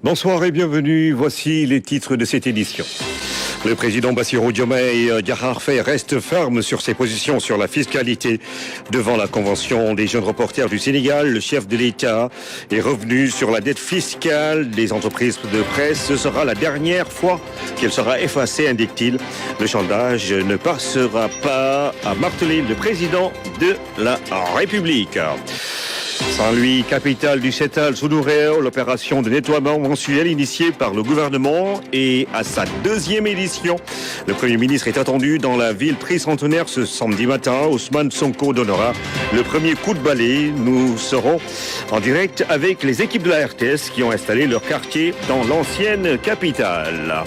Bonsoir et bienvenue. Voici les titres de cette édition. Le président Bassirou Diomaye Diakhar Faye reste ferme sur ses positions sur la fiscalité. Devant la Convention des jeunes reporters du Sénégal, le chef de l'État est revenu sur la dette fiscale des entreprises de presse. Ce sera la dernière fois qu'elle sera effacée, indique-t-il. Le chantage ne passera pas, a martelé le président de la République. Saint-Louis, capitale du Setal Soudouré, l'opération de nettoiement mensuel initiée par le gouvernement est à sa deuxième édition. Le Premier ministre est attendu dans la ville tricentenaire ce samedi matin. Ousmane Sonko donnera le premier coup de balai. Nous serons en direct avec les équipes de la RTS qui ont installé leur quartier dans l'ancienne capitale.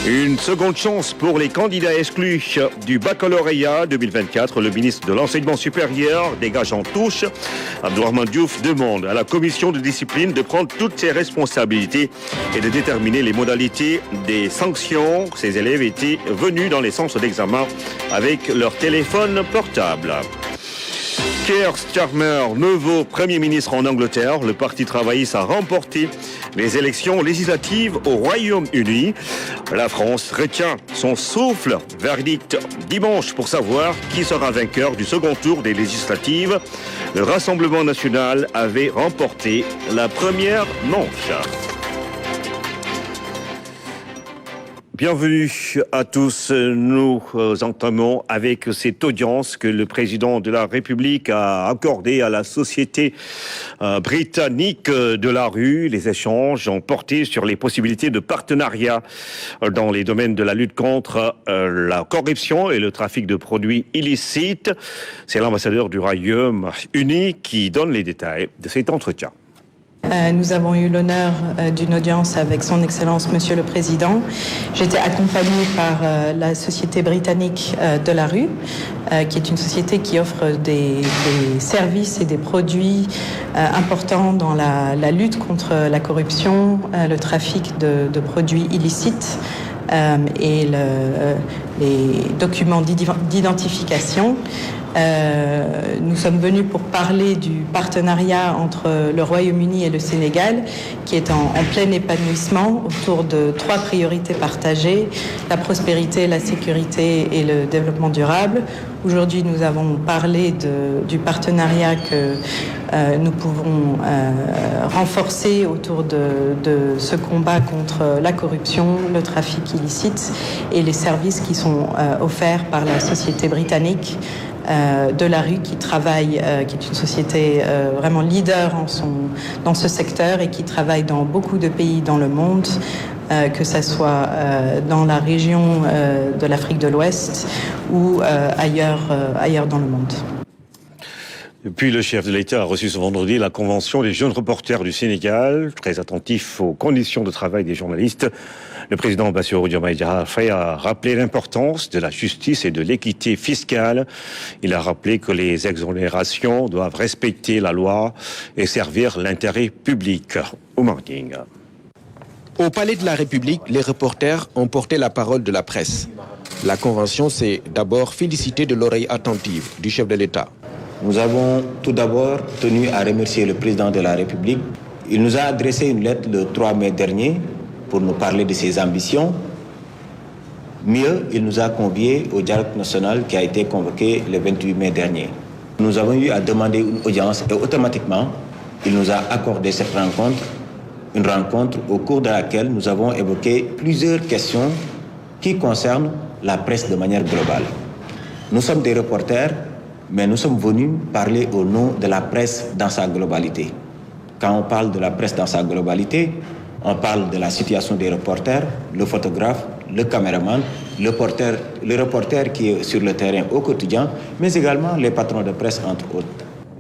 Une seconde chance pour les candidats exclus du baccalauréat 2024. Le ministre de l'Enseignement supérieur dégage en touche. Abdourahmane Diouf demande à la commission de discipline de prendre toutes ses responsabilités et de déterminer les modalités des sanctions. Ces élèves étaient venus dans les centres d'examen avec leur téléphone portable. Keir Starmer, nouveau Premier ministre en Angleterre, le Parti travailliste a remporté les élections législatives au Royaume-Uni. La France retient son souffle. Verdict dimanche pour savoir qui sera vainqueur du second tour des législatives. Le Rassemblement national avait remporté la première manche. Bienvenue à tous. Nous entamons avec cette audience que le président de la République a accordée à la société britannique de la rue. Les échanges ont porté sur les possibilités de partenariat dans les domaines de la lutte contre la corruption et le trafic de produits illicites. C'est l'ambassadeur du Royaume-Uni qui donne les détails de cet entretien. Nous avons eu l'honneur d'une audience avec son Excellence Monsieur le Président. J'étais accompagnée par la Société britannique de la rue, qui est une société qui offre des services et des produits importants dans la lutte contre la corruption, le trafic de produits illicites et les documents d'identification. Nous sommes venus pour parler du partenariat entre le Royaume-Uni et le Sénégal qui est en plein épanouissement autour de 3 priorités partagées, la prospérité, la sécurité et le développement durable. Aujourd'hui, nous avons parlé du partenariat que nous pouvons renforcer autour de ce combat contre la corruption, le trafic illicite et les services qui sont offerts par la société britannique de la rue qui travaille, qui est une société vraiment leader dans ce secteur et qui travaille dans beaucoup de pays dans le monde, que ce soit dans la région de l'Afrique de l'Ouest ou ailleurs dans le monde. Puis le chef de l'État a reçu ce vendredi la Convention des jeunes reporters du Sénégal, très attentif aux conditions de travail des journalistes. Le président Bassirou Diomaye Diakhar Faye a rappelé l'importance de la justice et de l'équité fiscale. Il a rappelé que les exonérations doivent respecter la loi et servir l'intérêt public. Oumar King. Au Palais de la République, les reporters ont porté la parole de la presse. La Convention s'est d'abord félicitée de l'oreille attentive du chef de l'État. Nous avons tout d'abord tenu à remercier le président de la République. Il nous a adressé une lettre le 3 mai dernier pour nous parler de ses ambitions. Mieux, il nous a conviés au dialogue national qui a été convoqué le 28 mai dernier. Nous avons eu à demander une audience et automatiquement, il nous a accordé cette rencontre, une rencontre au cours de laquelle nous avons évoqué plusieurs questions qui concernent la presse de manière globale. Nous sommes des reporters, mais nous sommes venus parler au nom de la presse dans sa globalité. Quand on parle de la presse dans sa globalité, on parle de la situation des reporters, le photographe, le caméraman, le reporter qui est sur le terrain au quotidien, mais également les patrons de presse, entre autres.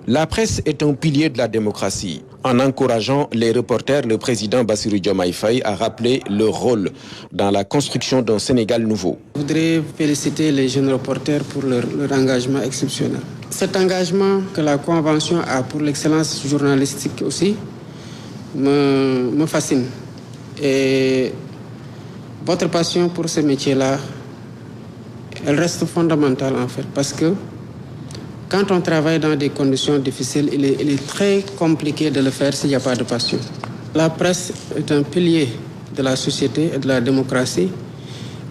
La presse est un pilier de la démocratie. En encourageant les reporters, le président Bassirou Diomaye Faye a rappelé leur rôle dans la construction d'un Sénégal nouveau. Je voudrais féliciter les jeunes reporters pour leur engagement exceptionnel. Cet engagement que la Convention a pour l'excellence journalistique aussi me fascine. Et votre passion pour ce métier-là, elle reste fondamentale en fait, parce que quand on travaille dans des conditions difficiles, il est très compliqué de le faire s'il n'y a pas de passion. La presse est un pilier de la société et de la démocratie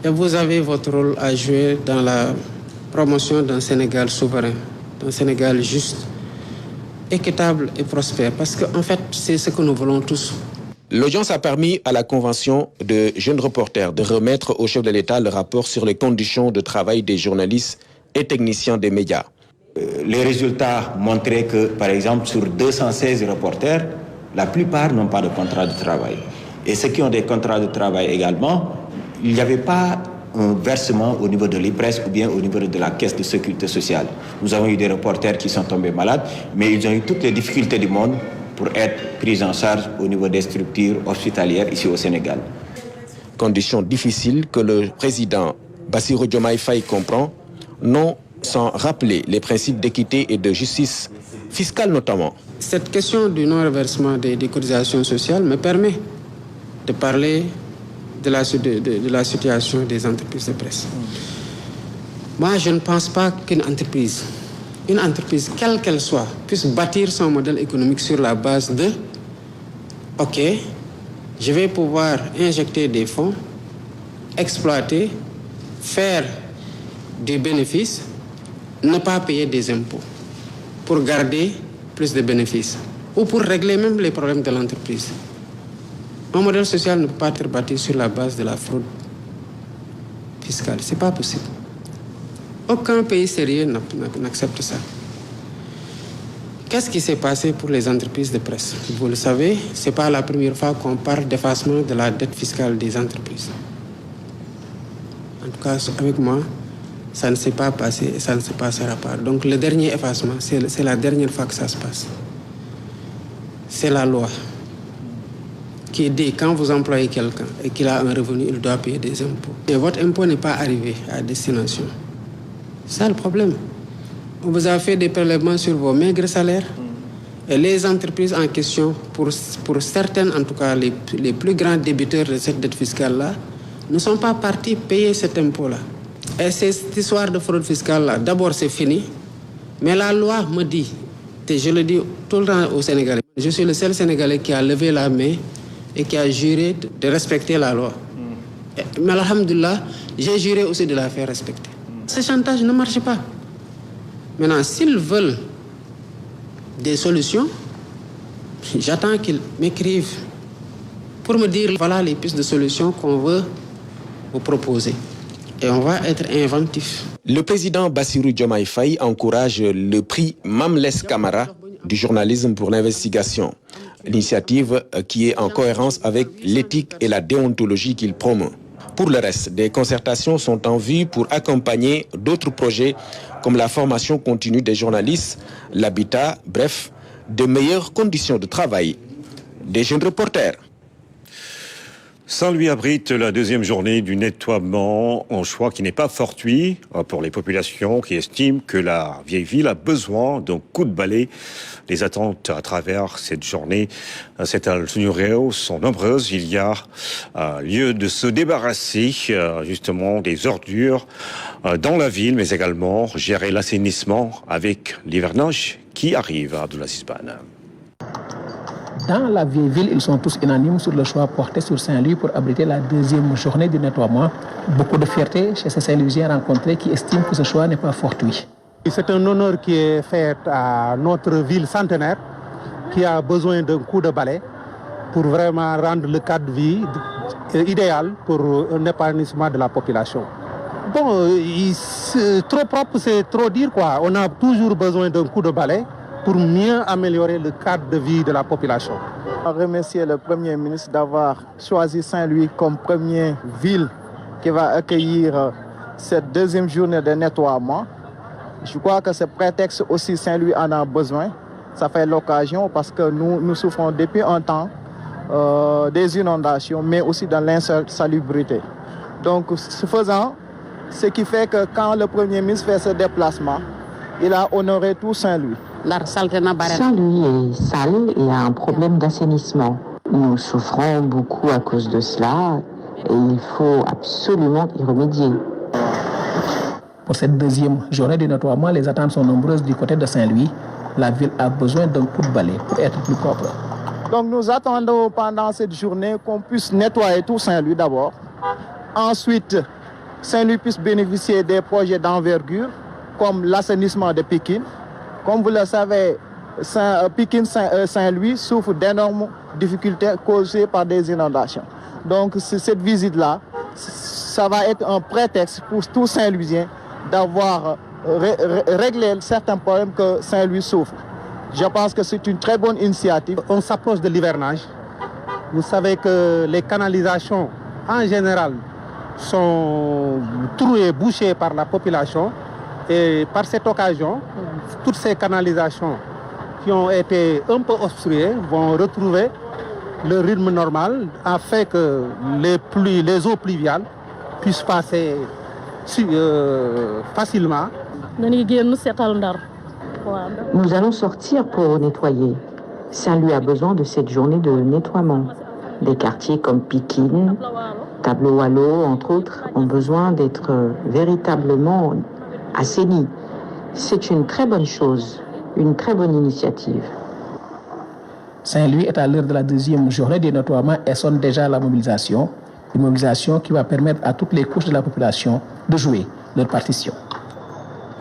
et vous avez votre rôle à jouer dans la promotion d'un Sénégal souverain, d'un Sénégal juste, équitable et prospère. Parce qu'en fait, c'est ce que nous voulons tous. L'audience a permis à la Convention de jeunes reporters de remettre au chef de l'État le rapport sur les conditions de travail des journalistes et techniciens des médias. Les résultats montraient que, par exemple, sur 216 reporters, la plupart n'ont pas de contrat de travail. Et ceux qui ont des contrats de travail également, il n'y avait pas un versement au niveau de l'IPRES ou bien au niveau de la caisse de sécurité sociale. Nous avons eu des reporters qui sont tombés malades, mais ils ont eu toutes les difficultés du monde pour être pris en charge au niveau des structures hospitalières ici au Sénégal. Conditions difficiles que le président Bassirou Diomaye Faye comprend, non sans rappeler les principes d'équité et de justice fiscale notamment. Cette question du non-reversement des cotisations sociales me permet de parler de la situation des entreprises de presse. Moi, je ne pense pas qu'une entreprise, quelle qu'elle soit, puisse bâtir son modèle économique sur la base de « Ok, je vais pouvoir injecter des fonds, exploiter, faire des bénéfices, ne pas payer des impôts pour garder plus de bénéfices ou pour régler même les problèmes de l'entreprise. » Un modèle social ne peut pas être bâti sur la base de la fraude fiscale. Ce n'est pas possible. Aucun pays sérieux n'accepte ça. Qu'est-ce qui s'est passé pour les entreprises de presse? Vous le savez, ce n'est pas la première fois qu'on parle d'effacement de la dette fiscale des entreprises. En tout cas, avec moi, ça ne s'est pas passé et ça ne se passera pas. Donc le dernier effacement, c'est la dernière fois que ça se passe. C'est la loi qui dit quand vous employez quelqu'un et qu'il a un revenu, il doit payer des impôts. Et votre impôt n'est pas arrivé à destination. C'est ça le problème. On vous a fait des prélèvements sur vos maigres salaires. Et les entreprises en question, pour certaines, en tout cas les plus grands débiteurs de cette dette fiscale-là, ne sont pas partis payer cet impôt-là. Et cette histoire de fraude fiscale-là, d'abord c'est fini, mais la loi me dit, et je le dis tout le temps aux Sénégalais, je suis le seul Sénégalais qui a levé la main et qui a juré de respecter la loi. Mais alhamdoulilah, j'ai juré aussi de la faire respecter. Ce chantage ne marche pas. Maintenant, s'ils veulent des solutions, j'attends qu'ils m'écrivent pour me dire voilà les pistes de solutions qu'on veut vous proposer. Et on va être inventif. Le président Bassirou Diomaye Faye encourage le prix Mamles Camara du journalisme pour l'investigation. L'initiative qui est en cohérence avec l'éthique et la déontologie qu'il promeut. Pour le reste, des concertations sont en vue pour accompagner d'autres projets comme la formation continue des journalistes, l'habitat, bref, de meilleures conditions de travail des jeunes reporters. Saint-Louis abrite la deuxième journée du nettoiement, un choix qui n'est pas fortuit pour les populations qui estiment que la vieille ville a besoin d'un coup de balai. Les attentes à travers cette journée, cette allusion sont nombreuses. Il y a lieu de se débarrasser justement des ordures dans la ville, mais également gérer l'assainissement avec l'hivernage qui arrive à Abdoulaziz Ban. Dans la vieille ville, ils sont tous unanimes sur le choix porté sur Saint-Louis pour abriter la deuxième journée du nettoiement. Beaucoup de fierté chez ces Saint-Louisiens rencontrés qui estiment que ce choix n'est pas fortuit. C'est un honneur qui est fait à notre ville centenaire qui a besoin d'un coup de balai pour vraiment rendre le cadre de vie idéal pour un épanouissement de la population. Bon, trop propre, c'est trop dire quoi. On a toujours besoin d'un coup de balai pour mieux améliorer le cadre de vie de la population. Je remercie le Premier ministre d'avoir choisi Saint-Louis comme première ville qui va accueillir cette deuxième journée de nettoiement. Je crois que ce prétexte aussi Saint-Louis en a besoin. Ça fait l'occasion parce que nous souffrons depuis un temps des inondations, mais aussi de l'insalubrité. Donc, ce faisant, ce qui fait que quand le Premier ministre fait ce déplacement, il a honoré tout Saint-Louis. Saint-Louis est sale et a un problème d'assainissement. Nous souffrons beaucoup à cause de cela et il faut absolument y remédier. Pour cette deuxième journée du nettoiement, les attentes sont nombreuses du côté de Saint-Louis. La ville a besoin d'un coup de balai pour être plus propre. Donc nous attendons pendant cette journée qu'on puisse nettoyer tout Saint-Louis d'abord. Ensuite, Saint-Louis puisse bénéficier des projets d'envergure comme l'assainissement de Pikine. Comme vous le savez, Pikine Saint-Louis souffre d'énormes difficultés causées par des inondations. Donc cette visite-là, ça va être un prétexte pour tous Saint-Louisiens d'avoir réglé certains problèmes que Saint-Louis souffre. Je pense que c'est une très bonne initiative. On s'approche de l'hivernage. Vous savez que les canalisations, en général, sont trouées, bouchées par la population. Et par cette occasion, toutes ces canalisations qui ont été un peu obstruées vont retrouver le rythme normal afin que les eaux pluviales puissent passer facilement. Nous allons sortir pour nettoyer. Saint-Louis a besoin de cette journée de nettoiement. Des quartiers comme Pikine, Tableau-Wallo, entre autres, ont besoin d'être véritablement assainis. C'est une très bonne chose, une très bonne initiative. Saint-Louis est à l'heure de la deuxième journée de nettoiement et sonne déjà la mobilisation. Une mobilisation qui va permettre à toutes les couches de la population de jouer leur partition.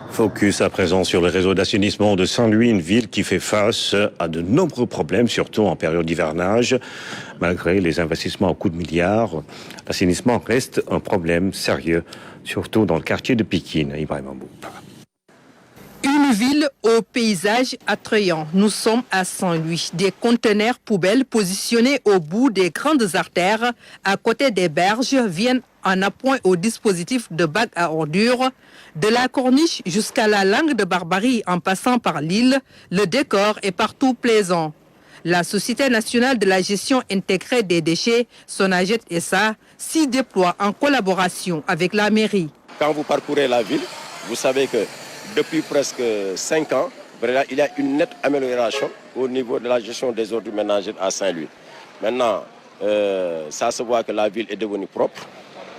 Focus à présent sur le réseau d'assainissement de Saint-Louis, une ville qui fait face à de nombreux problèmes, surtout en période d'hivernage. Malgré les investissements à coups de milliards, l'assainissement reste un problème sérieux, surtout dans le quartier de Pikine. Ibrahim Mboup. Une ville au paysage attrayant. Nous sommes à Saint-Louis. Des conteneurs poubelles positionnés au bout des grandes artères, à côté des berges, viennent en appoint au dispositif de bacs à ordures. De la corniche jusqu'à la langue de Barbarie en passant par l'île, le décor est partout plaisant. La Société nationale de la gestion intégrée des déchets, Sonaget SA, s'y déploie en collaboration avec la mairie. Quand vous parcourez la ville, vous savez que depuis presque 5 ans, il y a une nette amélioration au niveau de la gestion des ordures ménagères à Saint-Louis. Maintenant, ça se voit que la ville est devenue propre.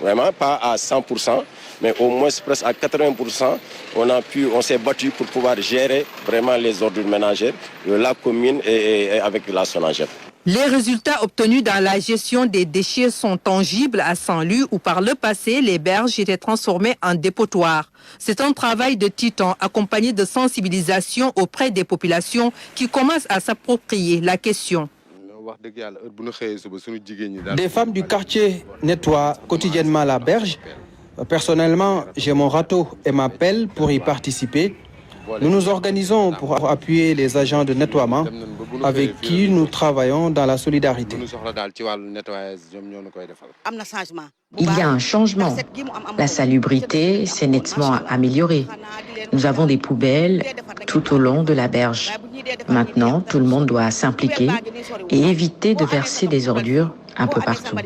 Vraiment, pas à 100%, mais au moins presque à 80%, on s'est battu pour pouvoir gérer vraiment les ordures ménagères, la commune et avec la Sonaget. Les résultats obtenus dans la gestion des déchets sont tangibles à Saint-Louis où par le passé, les berges étaient transformées en dépotoirs. C'est un travail de titan accompagné de sensibilisation auprès des populations qui commencent à s'approprier la question. Des femmes du quartier nettoient quotidiennement la berge. Personnellement, j'ai mon râteau et ma pelle pour y participer. Nous nous organisons pour appuyer les agents de nettoiement avec qui nous travaillons dans la solidarité. Il y a un changement. La salubrité s'est nettement améliorée. Nous avons des poubelles tout au long de la berge. Maintenant, tout le monde doit s'impliquer et éviter de verser des ordures un peu partout.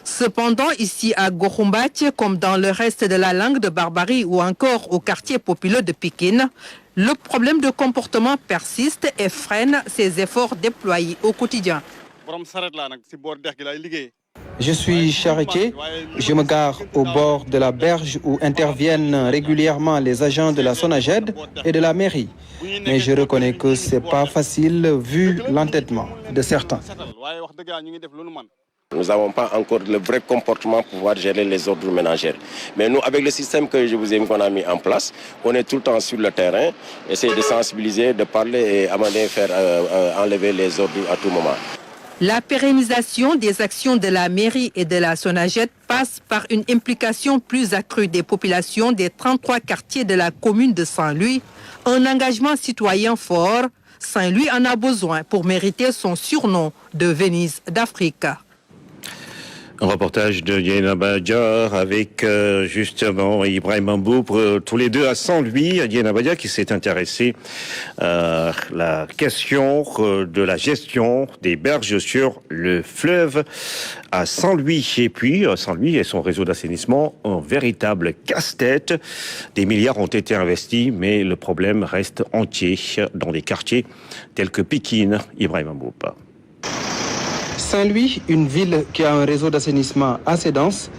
Cependant, ici à Gorumbati, comme dans le reste de la langue de Barbarie ou encore au quartier populaire de Pikine, le problème de comportement persiste et freine ces efforts déployés au quotidien. Je suis charretier, je me gare au bord de la berge où interviennent régulièrement les agents de la Sonaget et de la mairie. Mais je reconnais que ce n'est pas facile vu l'entêtement de certains. Nous n'avons pas encore le vrai comportement pour pouvoir gérer les ordures ménagères. Mais nous, avec le système que je vous ai mis, qu'on a mis en place, on est tout le temps sur le terrain, essayer de sensibiliser, de parler et amener, faire enlever les ordures à tout moment. La pérennisation des actions de la mairie et de la Sonaget passe par une implication plus accrue des populations des 33 quartiers de la commune de Saint-Louis, un engagement citoyen fort. Saint-Louis en a besoin pour mériter son surnom de Venise d'Afrique. Un reportage de Diana Badia avec justement Ibrahim Mboup, tous les deux à Saint-Louis. Diana Badia qui s'est intéressée à la question de la gestion des berges sur le fleuve à Saint-Louis. Et puis Saint-Louis et son réseau d'assainissement, un véritable casse-tête. Des milliards ont été investis, mais le problème reste entier dans des quartiers tels que Pikine. Ibrahim Mboup. Saint-Louis, une ville qui a un réseau d'assainissement assez dense,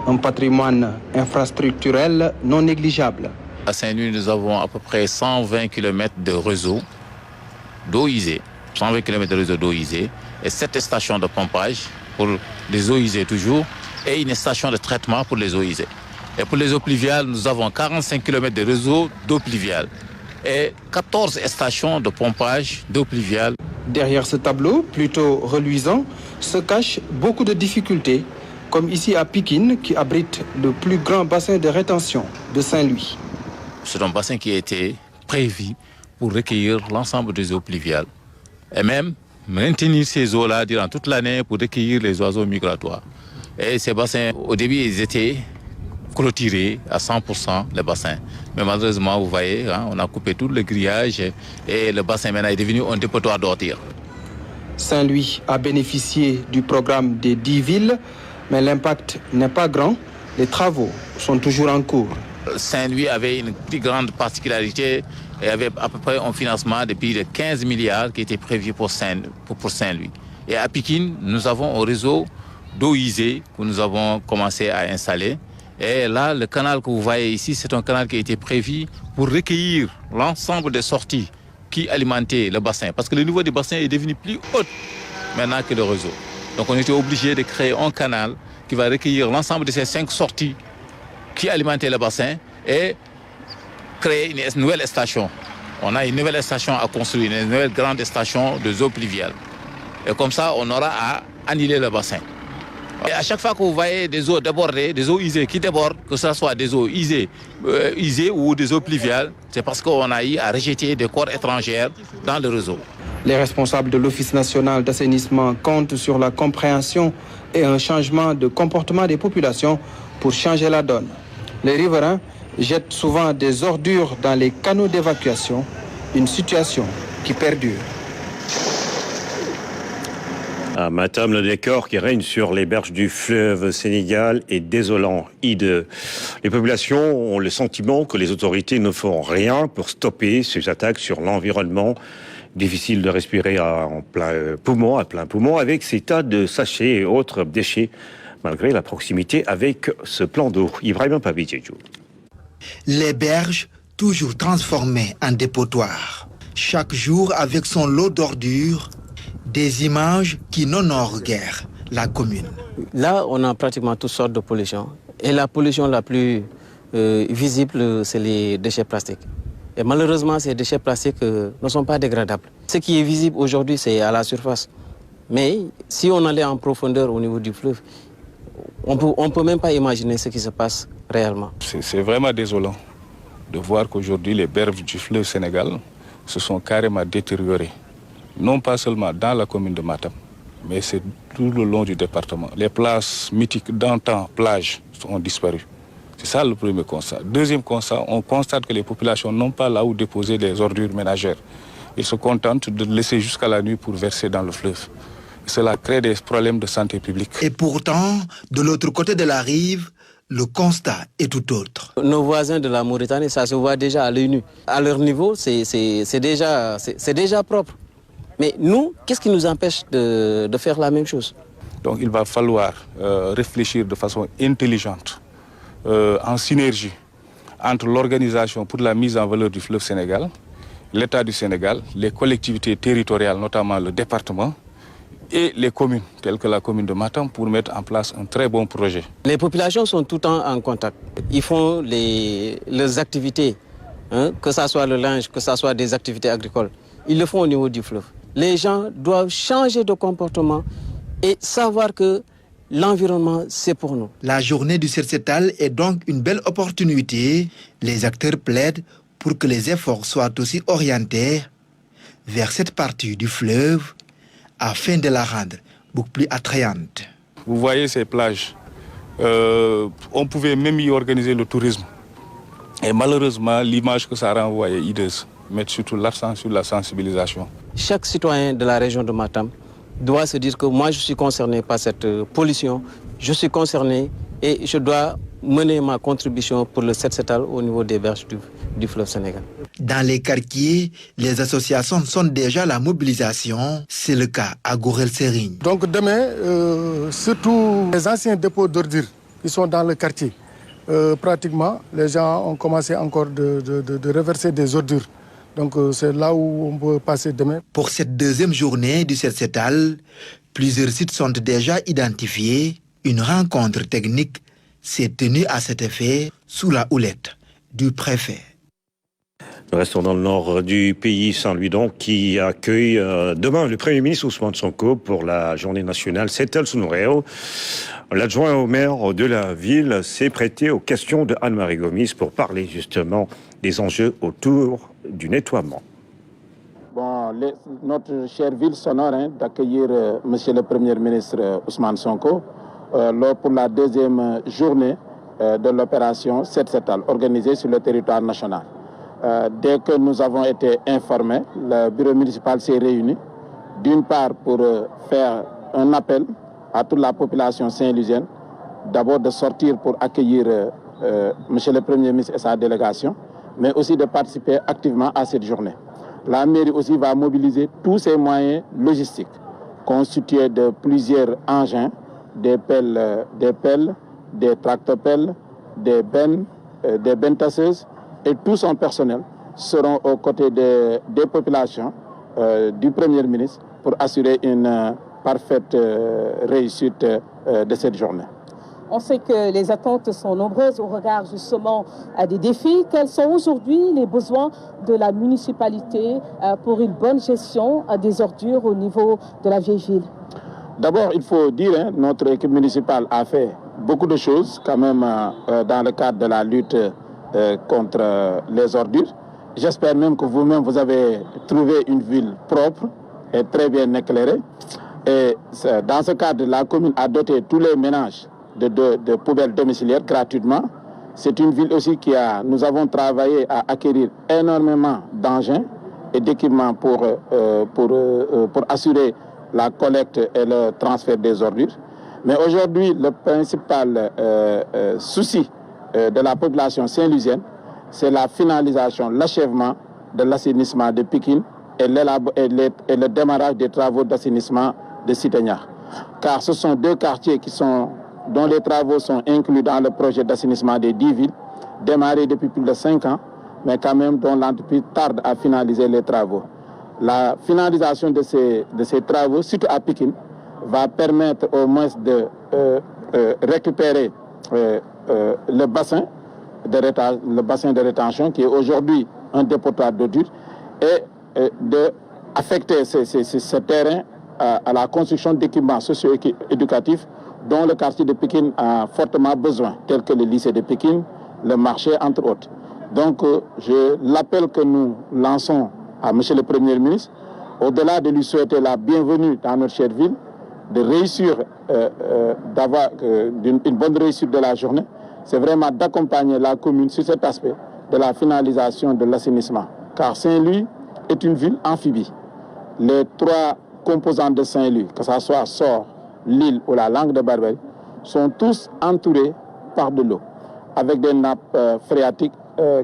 un patrimoine infrastructurel non négligeable. À Saint-Louis, nous avons à peu près 120 km de réseau d'eau usée. 120 km de réseau d'eau usée et 7 stations de pompage pour les eaux usées toujours et une station de traitement pour les eaux usées. Et pour les eaux pluviales, nous avons 45 km de réseau d'eau pluviale et 14 stations de pompage d'eau pluviale. Derrière ce tableau, plutôt reluisant, se cachent beaucoup de difficultés, comme ici à Pikine, qui abrite le plus grand bassin de rétention de Saint-Louis. C'est un bassin qui a été prévu pour recueillir l'ensemble des eaux pluviales et même maintenir ces eaux-là durant toute l'année pour recueillir les oiseaux migratoires. Et ces bassins, au début, ils étaient clôturés à 100% le bassin. Mais malheureusement, vous voyez, on a coupé tout le grillage et le bassin maintenant est devenu un dépotoir d'ordures. Saint-Louis a bénéficié du programme des 10 villes, mais l'impact n'est pas grand. Les travaux sont toujours en cours. Saint-Louis avait une plus grande particularité et avait à peu près un financement de plus de 15 milliards qui était prévu pour Saint-Louis. Et à Pikine, nous avons un réseau d'eau usée que nous avons commencé à installer. Et là, le canal que vous voyez ici, c'est un canal qui a été prévu pour recueillir l'ensemble des sorties qui alimentaient le bassin. Parce que le niveau du bassin est devenu plus haut maintenant que le réseau. Donc on était obligé de créer un canal qui va recueillir l'ensemble de ces 5 sorties qui alimentaient le bassin et créer une nouvelle station. On a une nouvelle station à construire, une nouvelle grande station de eaux pluviales. Et comme ça, on aura à annuler le bassin. Et à chaque fois que vous voyez des eaux débordées, des eaux usées qui débordent, que ce soit des eaux usées ou des eaux pluviales, c'est parce qu'on a eu à rejeter des corps étrangers dans le réseau. Les responsables de l'Office national d'assainissement comptent sur la compréhension et un changement de comportement des populations pour changer la donne. Les riverains jettent souvent des ordures dans les canaux d'évacuation, une situation qui perdure. À Matam, le décor qui règne sur les berges du fleuve Sénégal est désolant, hideux. Les populations ont le sentiment que les autorités ne font rien pour stopper ces attaques sur l'environnement. Difficile de respirer à plein poumon avec ces tas de sachets et autres déchets, malgré la proximité avec ce plan d'eau. Ibrahim Pabidjedjou. Les berges, toujours transformées en dépotoirs. Chaque jour, avec son lot d'ordures, des images qui n'honorent guère la commune. Là, on a pratiquement toutes sortes de pollutions. Et la pollution la plus visible, c'est les déchets plastiques. Et malheureusement, ces déchets plastiques ne sont pas dégradables. Ce qui est visible aujourd'hui, c'est à la surface. Mais si on allait en profondeur au niveau du fleuve, on ne peut même pas imaginer ce qui se passe réellement. C'est vraiment désolant de voir qu'aujourd'hui, les berges du fleuve Sénégal se sont carrément détériorées. Non pas seulement dans la commune de Matam, mais c'est tout le long du département. Les places mythiques d'antan, plages, ont disparu. C'est ça le premier constat. Deuxième constat, on constate que les populations n'ont pas là où déposer des ordures ménagères. Ils se contentent de laisser jusqu'à la nuit pour verser dans le fleuve. Cela crée des problèmes de santé publique. Et pourtant, de l'autre côté de la rive, le constat est tout autre. Nos voisins de la Mauritanie, ça se voit déjà à l'œil nu. À leur niveau, c'est déjà propre. Mais nous, qu'est-ce qui nous empêche de faire la même chose? Donc il va falloir réfléchir de façon intelligente, en synergie, entre l'organisation pour la mise en valeur du fleuve Sénégal, l'État du Sénégal, les collectivités territoriales, notamment le département, et les communes, telles que la commune de Matam, pour mettre en place un très bon projet. Les populations sont tout le temps en contact. Ils font leurs activités, que ce soit le linge, que ce soit des activités agricoles. Ils le font au niveau du fleuve. Les gens doivent changer de comportement et savoir que l'environnement, c'est pour nous. La journée du Cercetal est donc une belle opportunité. Les acteurs plaident pour que les efforts soient aussi orientés vers cette partie du fleuve afin de la rendre beaucoup plus attrayante. Vous voyez ces plages, on pouvait même y organiser le tourisme. Et malheureusement, l'image que ça renvoie est hideuse. Mettre surtout l'accent sur la sensibilisation. Chaque citoyen de la région de Matam doit se dire que moi je suis concerné par cette pollution, je suis concerné et je dois mener ma contribution pour le Cercetal au niveau des berges du fleuve Sénégal. Dans les quartiers, les associations sont déjà à la mobilisation. C'est le cas à Gorel-Serigne. Donc demain, surtout les anciens dépôts d'ordures qui sont dans le quartier, pratiquement, les gens ont commencé encore de reverser des ordures Donc c'est là où on peut passer demain. Pour cette deuxième journée du Set-Setal, plusieurs sites sont déjà identifiés. Une rencontre technique s'est tenue à cet effet sous la houlette du préfet. Nous restons dans le nord du pays, Saint-Louis donc, qui accueille demain le Premier ministre Ousmane Sonko pour la journée nationale Setal Sunureo. L'adjoint au maire de la ville s'est prêté aux questions de Anne-Marie Gomis pour parler justement des enjeux autour du nettoiement. Bon, notre chère ville s'honore d'accueillir Monsieur le Premier ministre Ousmane Sonko pour la deuxième journée de l'opération Set-Setal organisée sur le territoire national. Dès que nous avons été informés, le bureau municipal s'est réuni, d'une part pour faire un appel à toute la population saint-louisienne, d'abord de sortir pour accueillir Monsieur le Premier ministre et sa délégation, mais aussi de participer activement à cette journée. La mairie aussi va mobiliser tous ses moyens logistiques, constitués de plusieurs engins, des pelles, des tractopelles, des bennes tasseuses, et tout son personnel seront aux côtés des populations du Premier ministre pour assurer une parfaite réussite de cette journée. On sait que les attentes sont nombreuses au regard justement des défis. Quels sont aujourd'hui les besoins de la municipalité pour une bonne gestion des ordures au niveau de la vieille ville? D'abord, il faut dire, notre équipe municipale a fait beaucoup de choses quand même dans le cadre de la lutte contre les ordures. J'espère même que vous-même, vous avez trouvé une ville propre et très bien éclairée. Et dans ce cadre, la commune a doté tous les ménages de poubelles domiciliaires gratuitement. C'est une ville aussi nous avons travaillé à acquérir énormément d'engins et d'équipements pour assurer la collecte et le transfert des ordures. Mais aujourd'hui, le principal souci de la population saint-louisienne, c'est la finalisation, l'achèvement de l'assainissement de Pikine et le démarrage des travaux d'assainissement de Citaignard. Car ce sont deux quartiers dont les travaux sont inclus dans le projet d'assainissement des 10 villes, démarré depuis plus de 5 ans, mais quand même dont l'entreprise tarde à finaliser les travaux. La finalisation de ces travaux, surtout à Pikine, va permettre au moins de récupérer le bassin de rétention qui est aujourd'hui un dépotoir d'ordures et d'affecter ce terrain à la construction d'équipements socio-éducatifs dont le quartier de Pikine a fortement besoin, tels que le lycée de Pikine, le marché, entre autres. Donc, l'appel que nous lançons à M. le Premier ministre, au-delà de lui souhaiter la bienvenue dans notre chère ville, de réussir, d'avoir une bonne réussite de la journée, c'est vraiment d'accompagner la commune sur cet aspect de la finalisation de l'assainissement. Car Saint-Louis est une ville amphibie. Les 3 composants de Saint-Louis, que ce soit Sort, l'île ou la Langue de Barbarie, sont tous entourés par de l'eau, avec des nappes phréatiques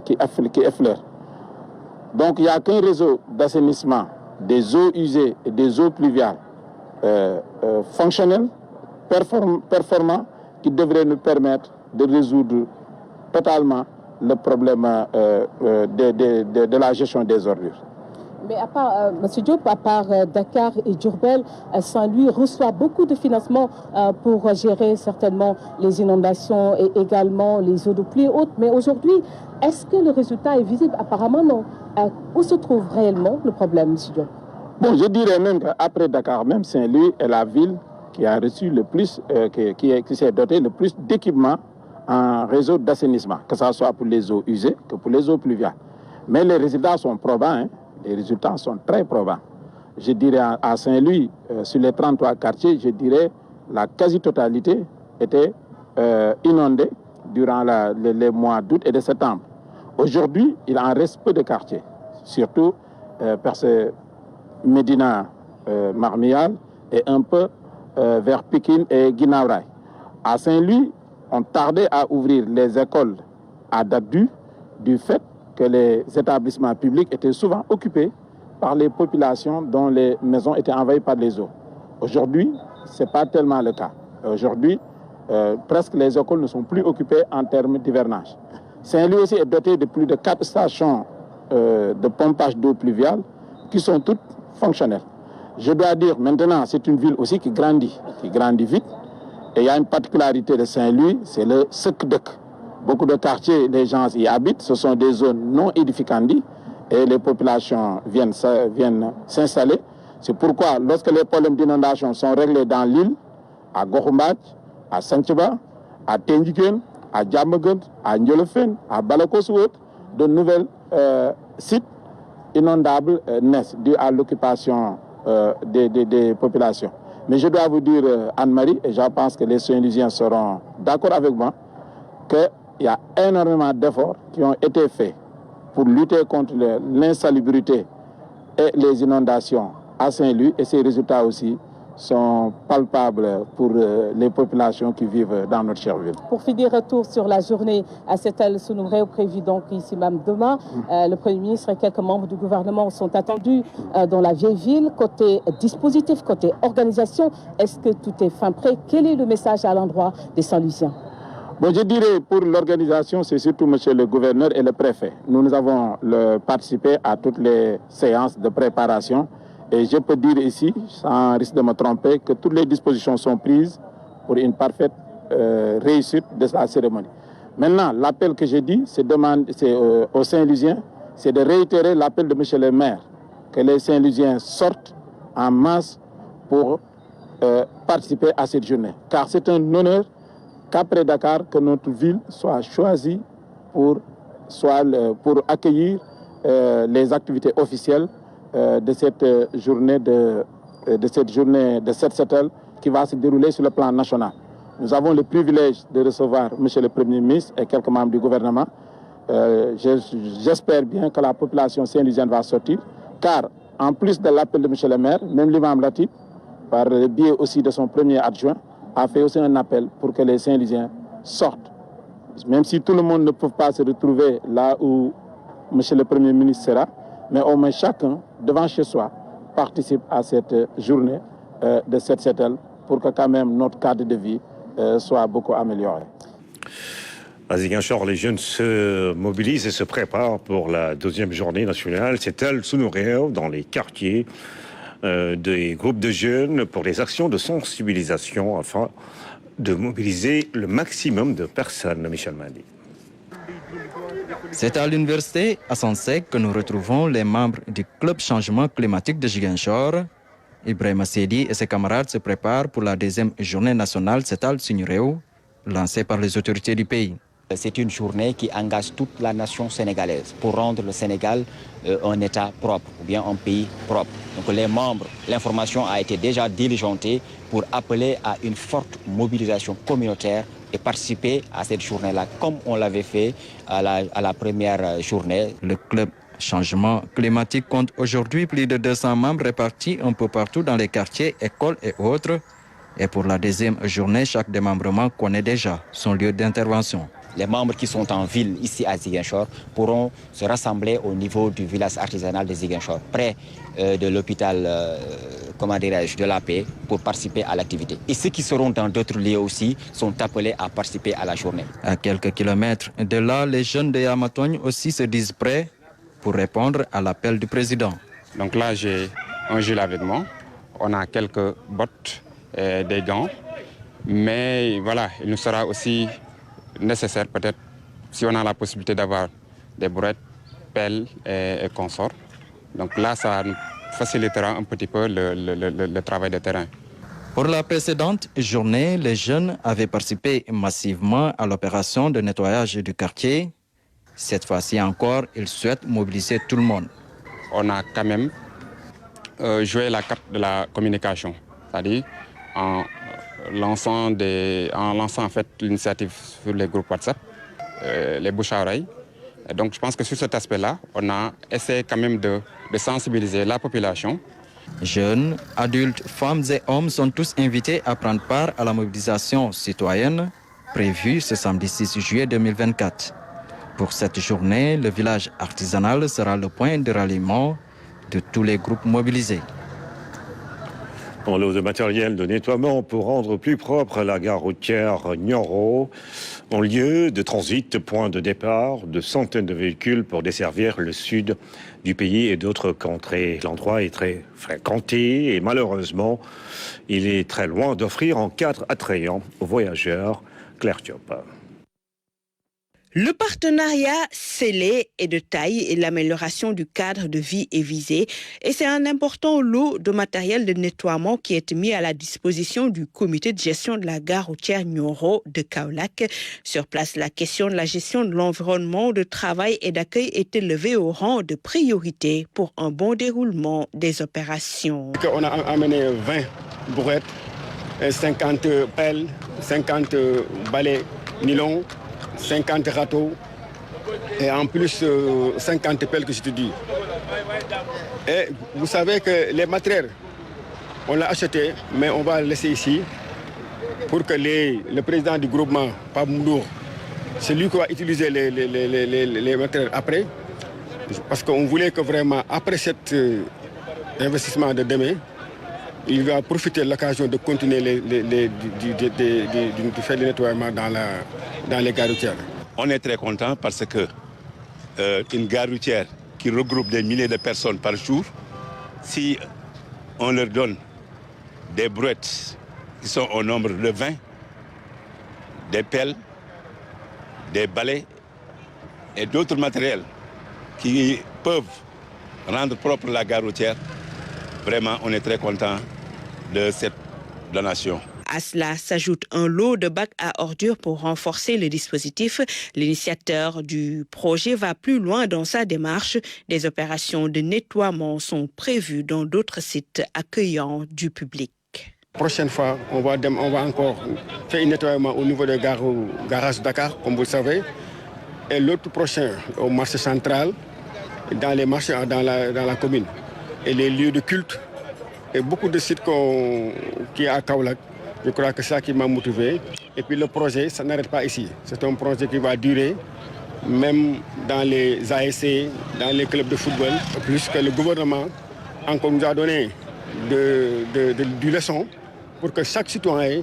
qui effleurent. Donc il n'y a qu'un réseau d'assainissement des eaux usées et des eaux pluviales fonctionnel, performant, qui devrait nous permettre de résoudre totalement le problème de la gestion des ordures. Mais à part, M. Diop, à part Dakar et Diourbel, Saint-Louis reçoit beaucoup de financements pour gérer certainement les inondations et également les eaux de pluie et autres. Mais aujourd'hui, est-ce que le résultat est visible? Apparemment non. Où se trouve réellement le problème, M. Diop? Bon, je dirais même qu'après Dakar, même Saint-Louis est la ville qui a reçu le plus, qui s'est dotée le plus d'équipements en réseau d'assainissement, que ce soit pour les eaux usées que pour les eaux pluviales. Mais les résultats sont probants, hein. Les résultats sont très probants. Je dirais à Saint-Louis, sur les 33 quartiers, je dirais la quasi-totalité était inondée durant les mois d'août et de septembre. Aujourd'hui, il en reste peu de quartiers, surtout Médina Marmial et un peu vers Pikine et Guinaw Rail. À Saint-Louis, on tardait à ouvrir les écoles à date du fait que les établissements publics étaient souvent occupés par les populations dont les maisons étaient envahies par les eaux. Aujourd'hui, ce n'est pas tellement le cas. Aujourd'hui, presque les écoles ne sont plus occupées en termes d'hivernage. Saint-Louis aussi est doté de plus de 4 stations de pompage d'eau pluviale qui sont toutes fonctionnelles. Je dois dire maintenant, c'est une ville aussi qui grandit vite. Et il y a une particularité de Saint-Louis, c'est le Sekdek. Beaucoup de quartiers, les gens y habitent, ce sont des zones non édificantes et les populations viennent s'installer. C'est pourquoi, lorsque les problèmes d'inondation sont réglés dans l'île, à Gorumbach, à Santiba, à Tendiken, à Djamagan, à Ndiolofen, à Balakosouet, de nouveaux sites inondables naissent dû à l'occupation des populations. Mais je dois vous dire, Anne-Marie, et je pense que les Saint-Louisiens seront d'accord avec moi, qu'il y a énormément d'efforts qui ont été faits pour lutter contre l'insalubrité et les inondations à Saint-Louis, et ces résultats aussi sont palpables pour les populations qui vivent dans notre chère ville. Pour finir, retour sur la journée à Setal Sounouré, prévu donc ici même demain. Le Premier ministre et quelques membres du gouvernement sont attendus dans la vieille ville. Côté dispositif, côté organisation, est-ce que tout est fin prêt? Quel est le message à l'endroit des Saint-Louisiens? Bon, je dirais pour l'organisation, c'est surtout monsieur le gouverneur et le préfet. Nous avons participé à toutes les séances de préparation. Et je peux dire ici, sans risque de me tromper, que toutes les dispositions sont prises pour une parfaite réussite de la cérémonie. Maintenant, l'appel que j'ai dit, c'est aux Saint-Louisiens, c'est de réitérer l'appel de M. le maire, que les Saint-Louisiens sortent en masse pour participer à cette journée. Car c'est un honneur qu'après Dakar, que notre ville soit choisie pour accueillir les activités officielles de cette journée de Setal qui va se dérouler sur le plan national. Nous avons le privilège de recevoir M. le Premier ministre et quelques membres du gouvernement. J'espère bien que la population saint-louisienne va sortir, car en plus de l'appel de M. le maire, même l'imam Latif, par le biais aussi de son premier adjoint, a fait aussi un appel pour que les Saint-Louisiens sortent. Même si tout le monde ne peut pas se retrouver là où M. le Premier ministre sera, mais au moins chacun, devant chez soi, participe à cette journée de Setal pour que quand même notre cadre de vie soit beaucoup amélioré. À Ziguinchor, les jeunes se mobilisent et se préparent pour la deuxième journée nationale Setal Sounouré dans les quartiers, des groupes de jeunes pour des actions de sensibilisation afin de mobiliser le maximum de personnes, Michel Mandi. C'est à l'université à Sansec que nous retrouvons les membres du Club Changement Climatique de Ziguinchor. Ibrahima Sedi et ses camarades se préparent pour la deuxième journée nationale Setal Sounouré, lancée par les autorités du pays. C'est une journée qui engage toute la nation sénégalaise pour rendre le Sénégal un État propre ou bien un pays propre. Donc les membres, l'information a été déjà diligentée pour appeler à une forte mobilisation communautaire et participer à cette journée-là comme on l'avait fait à la première journée. Le club Changement Climatique compte aujourd'hui plus de 200 membres répartis un peu partout dans les quartiers, écoles et autres. Et pour la deuxième journée, chaque démembrement connaît déjà son lieu d'intervention. Les membres qui sont en ville ici à Ziguinchor pourront se rassembler au niveau du village artisanal de Ziguinchor, près de l'hôpital de la Paix, pour participer à l'activité. Et ceux qui seront dans d'autres lieux aussi sont appelés à participer à la journée. À quelques kilomètres de là, les jeunes de Yamatogne aussi se disent prêts pour répondre à l'appel du président. Donc là, j'ai un gilet avec moi. On a quelques bottes, des gants. Mais voilà, il nous sera aussi nécessaire peut-être, si on a la possibilité d'avoir des brouettes, pelles et consorts. Donc là, ça nous facilitera un petit peu le travail de terrain. Pour la précédente journée, les jeunes avaient participé massivement à l'opération de nettoyage du quartier. Cette fois-ci encore, ils souhaitent mobiliser tout le monde. On a quand même joué la carte de la communication, c'est-à-dire en lançant en fait l'initiative sur les groupes WhatsApp, les bouches à oreille. Et donc je pense que sur cet aspect-là, on a essayé quand même de sensibiliser la population. Jeunes, adultes, femmes et hommes sont tous invités à prendre part à la mobilisation citoyenne prévue ce samedi 6 juillet 2024. Pour cette journée, le village artisanal sera le point de ralliement de tous les groupes mobilisés. En lot de matériel de nettoiement pour rendre plus propre la gare routière Nioro. En lieu de transit, point de départ de centaines de véhicules pour desservir le sud du pays et d'autres contrées. L'endroit est très fréquenté et malheureusement, il est très loin d'offrir un cadre attrayant aux voyageurs. Claire Diop. Le partenariat scellé est de taille et l'amélioration du cadre de vie est visée. Et c'est un important lot de matériel de nettoiement qui est mis à la disposition du comité de gestion de la gare routière Nioro de Kaolack. Sur place, la question de la gestion de l'environnement de travail et d'accueil est élevée au rang de priorité pour un bon déroulement des opérations. On a amené 20 brouettes, 50 pelles, 50 balais nylon, 50 râteaux et en plus 50 pelles que je te dis. Et vous savez que les matériels, on l'a acheté, mais on va le laisser ici pour que le président du groupement, Pape Moudour, c'est lui qui va utiliser les matériels après. Parce qu'on voulait que vraiment, après cet investissement de demain, il va profiter de l'occasion de continuer de faire le nettoiement dans les gares routières. On est très content parce que une gare routière qui regroupe des milliers de personnes par jour, si on leur donne des brouettes qui sont au nombre de 20, des pelles, des balais et d'autres matériels qui peuvent rendre propre la gare routière, vraiment on est très content de cette donation. À cela s'ajoute un lot de bacs à ordures pour renforcer le dispositif. L'initiateur du projet va plus loin dans sa démarche. Des opérations de nettoiement sont prévues dans d'autres sites accueillants du public. La prochaine fois, on va encore faire un nettoiement au niveau des garages de Dakar, comme vous le savez. Et l'autre prochain, au marché central, dans les marchés dans la commune. Et les lieux de culte. Et beaucoup de sites qui est à Kaolack. Je crois que c'est ça qui m'a motivé. Et puis le projet, ça n'arrête pas ici. C'est un projet qui va durer, même dans les ASC, dans les clubs de football. Plus que le gouvernement encore nous a donné du leçon pour que chaque citoyen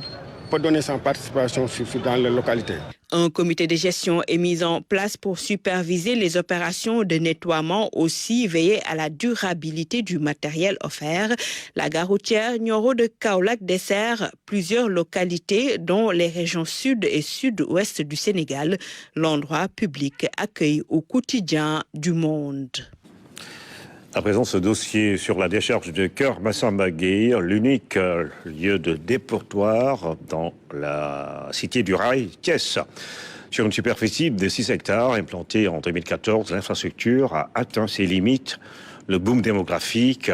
peut donner sa participation dans la localité. Un comité de gestion est mis en place pour superviser les opérations de nettoiement, aussi veiller à la durabilité du matériel offert. La gare routière Nioro de Kaolack dessert plusieurs localités, dont les régions sud et sud-ouest du Sénégal. L'endroit public accueille au quotidien du monde. À présent, ce dossier sur la décharge de Keur Massamba Gueye, l'unique lieu de dépotoir dans la cité du rail, Thiès. Sur une superficie de 6 hectares implantée en 2014, l'infrastructure a atteint ses limites. Le boom démographique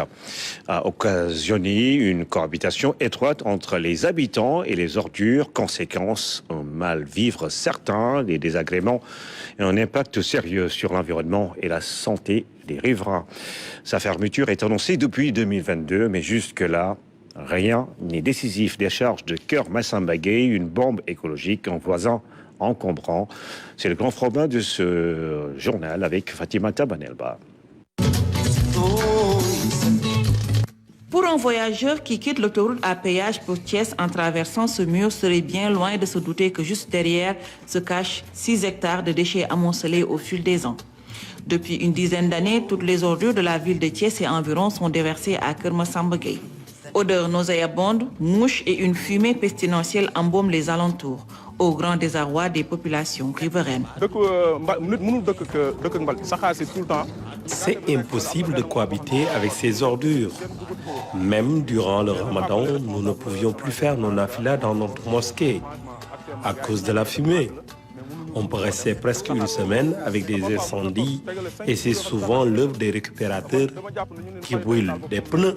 a occasionné une cohabitation étroite entre les habitants et les ordures. Conséquence, un mal-vivre certain, des désagréments et un impact sérieux sur l'environnement et la santé des riverains. Sa fermeture est annoncée depuis 2022, mais jusque-là, rien n'est décisif. Décharge de Keur Massamba Gueye, une bombe écologique en voisin encombrant. C'est le grand format de ce journal avec Fatimata Banelba. Pour un voyageur qui quitte l'autoroute à péage pour Thiès en traversant ce mur serait bien loin de se douter que juste derrière se cachent 6 hectares de déchets amoncelés au fil des ans. Depuis une dizaine d'années, toutes les ordures de la ville de Thiès et environ sont déversées à Keur Massamba Gueye. Odeur nauséabonde, mouches et une fumée pestilentielle embaument les alentours, au grand désarroi des populations riveraines. C'est impossible de cohabiter avec ces ordures. Même durant le ramadan, nous ne pouvions plus faire nos nafilas dans notre mosquée à cause de la fumée. On peut rester presque une semaine avec des incendies et c'est souvent l'œuvre des récupérateurs qui brûlent des pneus.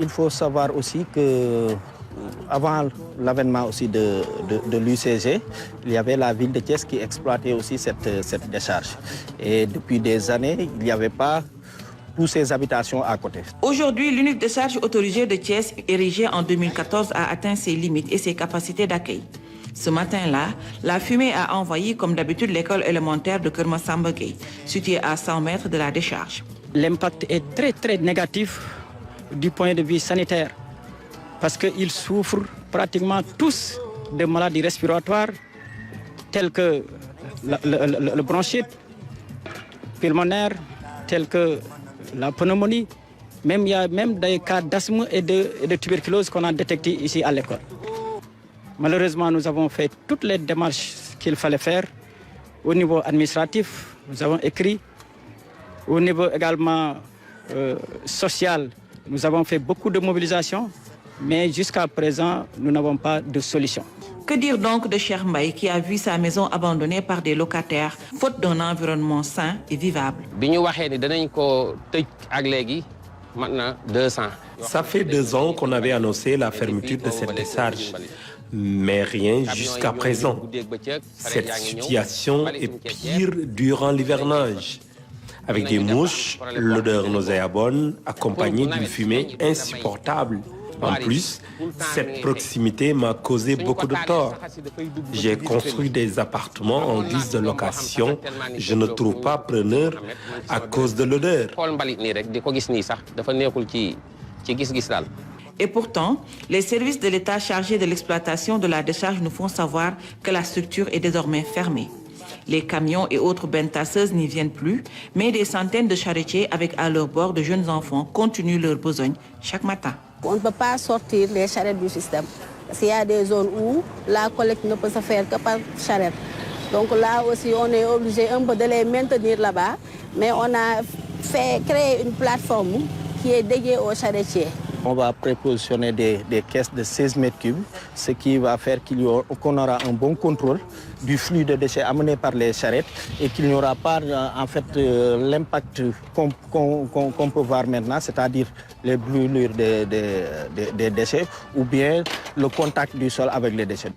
Il faut savoir aussi que avant l'avènement aussi de l'UCG, il y avait la ville de Thiès qui exploitait aussi cette décharge. Et depuis des années, il n'y avait pas toutes ces habitations à côté. Aujourd'hui, l'unique décharge autorisée de Thiès, érigée en 2014, a atteint ses limites et ses capacités d'accueil. Ce matin-là, la fumée a envahi comme d'habitude l'école élémentaire de Keur Massamba Gueye, située à 100 mètres de la décharge. L'impact est très négatif du point de vue sanitaire, parce qu'ils souffrent pratiquement tous de maladies respiratoires telles que le bronchite pulmonaire, telles que la pneumonie. Même, il y a même des cas d'asthme et de tuberculose qu'on a détectés ici à l'école. Malheureusement, nous avons fait toutes les démarches qu'il fallait faire au niveau administratif. Nous avons écrit. Au niveau également social, nous avons fait beaucoup de mobilisations, mais jusqu'à présent, nous n'avons pas de solution. Que dire donc de Cheikh Mbaye qui a vu sa maison abandonnée par des locataires, faute d'un environnement sain et vivable? Ça fait 2 ans qu'on avait annoncé la fermeture de cette décharge, mais rien jusqu'à présent. Cette situation est pire durant l'hivernage, avec des mouches, l'odeur nauséabonde, accompagnée d'une fumée insupportable. En plus, cette proximité m'a causé beaucoup de tort. J'ai construit des appartements en guise de location. Je ne trouve pas preneur à cause de l'odeur. Et pourtant, les services de l'État chargés de l'exploitation de la décharge nous font savoir que la structure est désormais fermée. Les camions et autres bennes tasseuses n'y viennent plus, mais des centaines de charretiers avec à leur bord de jeunes enfants continuent leur besogne chaque matin. On ne peut pas sortir les charrettes du système. Parce qu'il y a des zones où la collecte ne peut se faire que par charrette. Donc là aussi, on est obligé un peu de les maintenir là-bas. Mais on a créé une plateforme qui est dédiée aux charretiers. On va prépositionner des caisses de 16 mètres cubes, ce qui va faire qu'on aura un bon contrôle du flux de déchets amenés par les charrettes et qu'il n'y aura pas en fait l'impact qu'on peut voir maintenant, c'est-à-dire les brûlures des déchets ou bien le contact du sol avec les déchets.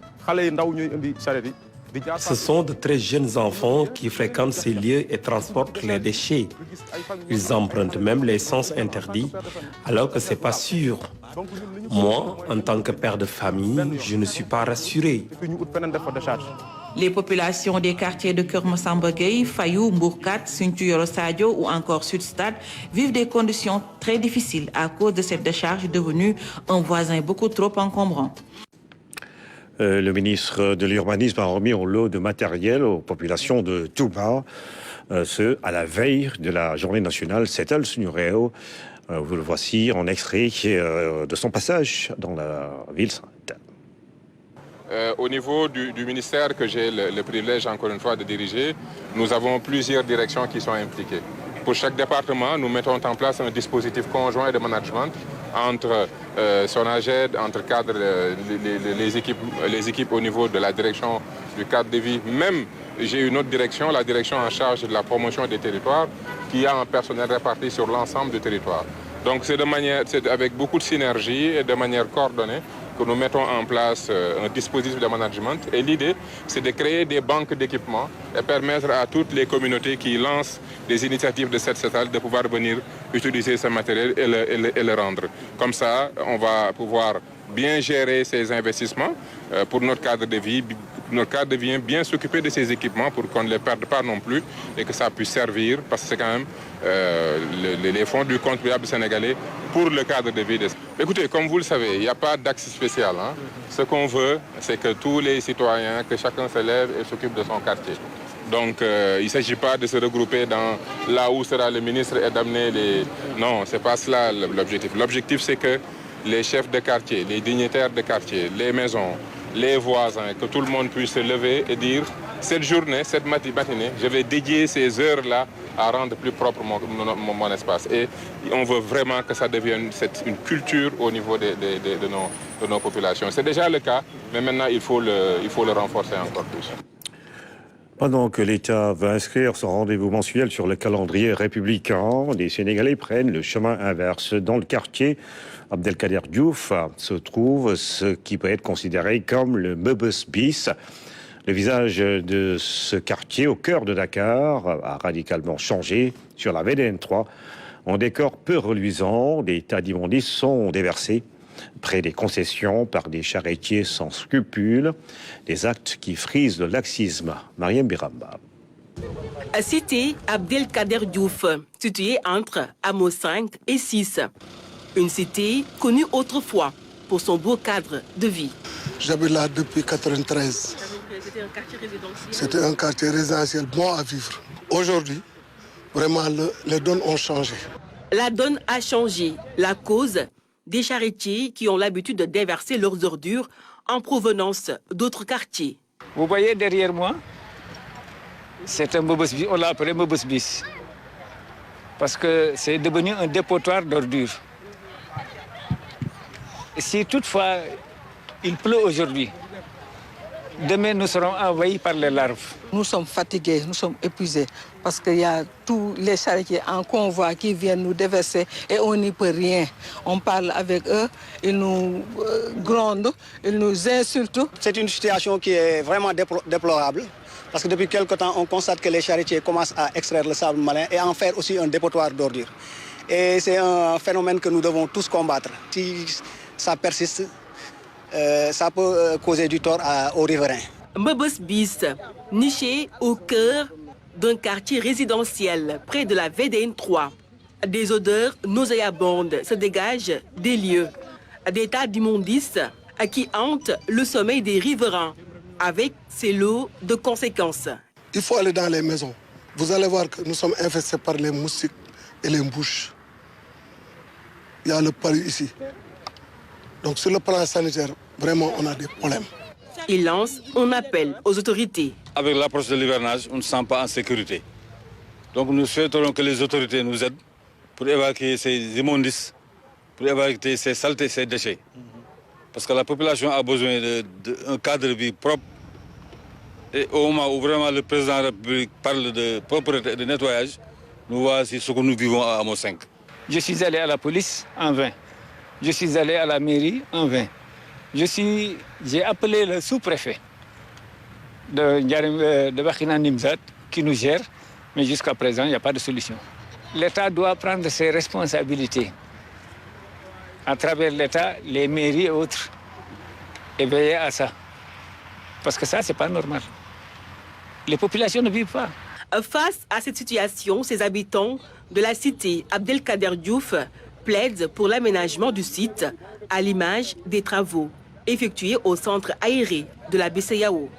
Ce sont de très jeunes enfants qui fréquentent ces lieux et transportent les déchets. Ils empruntent même les sens interdits, alors que ce n'est pas sûr. Moi, en tant que père de famille, je ne suis pas rassuré. Les populations des quartiers de Keur Massamba Gueye, Fayou, Mbourkat, Sinthiou Yoro Sadio ou encore Sud Stade vivent des conditions très difficiles à cause de cette décharge devenue un voisin beaucoup trop encombrant. Le ministre de l'Urbanisme a remis en lot de matériel aux populations de Touba, ce à la veille de la journée nationale Setal Suñu Réew. Vous le voici en extrait de son passage dans la ville sainte. Au niveau du ministère que j'ai le privilège encore une fois de diriger, nous avons plusieurs directions qui sont impliquées. Pour chaque département, nous mettons en place un dispositif conjoint de management entre SONAGED, entre cadres, les équipes au niveau de la direction du cadre de vie. Même, j'ai une autre direction, la direction en charge de la promotion des territoires, qui a un personnel réparti sur l'ensemble du territoire. Donc c'est avec beaucoup de synergie et de manière coordonnée que nous mettons en place un dispositif de management. Et l'idée, c'est de créer des banques d'équipements et permettre à toutes les communautés qui lancent des initiatives de cette Setal de pouvoir venir utiliser ce matériel et le rendre. Comme ça, on va pouvoir bien gérer ces investissements pour notre cadre de vie. Notre cadre de vie, bien s'occuper de ces équipements pour qu'on ne les perde pas non plus et que ça puisse servir, parce que c'est quand même les fonds du contribuable sénégalais pour le cadre de vie. Écoutez, comme vous le savez, il n'y a pas d'axe spécial. Hein. Ce qu'on veut, c'est que tous les citoyens, que chacun se lève et s'occupe de son quartier. Donc, il ne s'agit pas de se regrouper dans là où sera le ministre et d'amener les... Non, ce n'est pas cela l'objectif. L'objectif, c'est que les chefs de quartier, les dignitaires de quartier, les maisons, les voisins, que tout le monde puisse se lever et dire cette journée, cette matinée, je vais dédier ces heures-là à rendre plus propre mon espace. Et on veut vraiment que ça devienne une culture au niveau de nos populations. C'est déjà le cas, mais maintenant il faut le renforcer encore plus. Pendant que l'État va inscrire son rendez-vous mensuel sur le calendrier républicain, les Sénégalais prennent le chemin inverse. Dans le quartier Abdelkader Diouf se trouve ce qui peut être considéré comme le Meubus bis. Le visage de ce quartier au cœur de Dakar a radicalement changé sur la VDN 3. En décor peu reluisant, des tas d'immondices sont déversés près des concessions par des charretiers sans scrupules, des actes qui frisent le laxisme. Mariam Biramba. Cité Abdelkader Diouf, située entre Hameau 5 et 6. Une cité connue autrefois pour son beau cadre de vie. J'habite là depuis 1993. C'était un quartier résidentiel. C'était un quartier résidentiel bon à vivre. Aujourd'hui, vraiment, les donnes ont changé. La donne a changé. La cause, des charretiers qui ont l'habitude de déverser leurs ordures en provenance d'autres quartiers. Vous voyez derrière moi, c'est un Mbobosbis, on l'a appelé Mbobosbis. Parce que c'est devenu un dépotoir d'ordures. Si toutefois il pleut aujourd'hui, demain nous serons envahis par les larves. Nous sommes fatigués, nous sommes épuisés parce qu'il y a tous les charretiers en convoi qui viennent nous déverser et on n'y peut rien. On parle avec eux, ils nous grondent, ils nous insultent. C'est une situation qui est vraiment déplorable parce que depuis quelque temps, on constate que les charretiers commencent à extraire le sable marin et à en faire aussi un dépotoir d'ordures. Et c'est un phénomène que nous devons tous combattre. Si ça persiste, ça peut causer du tort aux riverains. Mbobosbis, niché au cœur d'un quartier résidentiel près de la VDN 3. Des odeurs nauséabondes se dégagent des lieux. Des tas d'immondices qui hantent le sommeil des riverains, avec ses lots de conséquences. Il faut aller dans les maisons. Vous allez voir que nous sommes infestés par les moustiques et les mouches. Il y a le palu ici. Donc sur le plan sanitaire, vraiment, on a des problèmes. Il lance un appel aux autorités. Avec l'approche de l'hivernage, on ne se sent pas en sécurité. Donc nous souhaiterons que les autorités nous aident pour évacuer ces immondices, pour évacuer ces saletés, ces déchets. Parce que la population a besoin d'un cadre de vie propre. Et au moment où vraiment le président de la République parle de propreté et de nettoyage, nous voici ce que nous vivons à Amo 5. Je suis allé à la police en vain. Je suis allé à la mairie en vain. J'ai appelé le sous-préfet de Bakhina Nimzat qui nous gère, mais jusqu'à présent, il n'y a pas de solution. L'État doit prendre ses responsabilités. À travers l'État, les mairies et autres, et veiller à ça. Parce que ça, ce n'est pas normal. Les populations ne vivent pas. Face à cette situation, ces habitants de la cité Abdelkader Diouf plaident pour l'aménagement du site à l'image des travaux effectués au centre aéré de la BCEAO.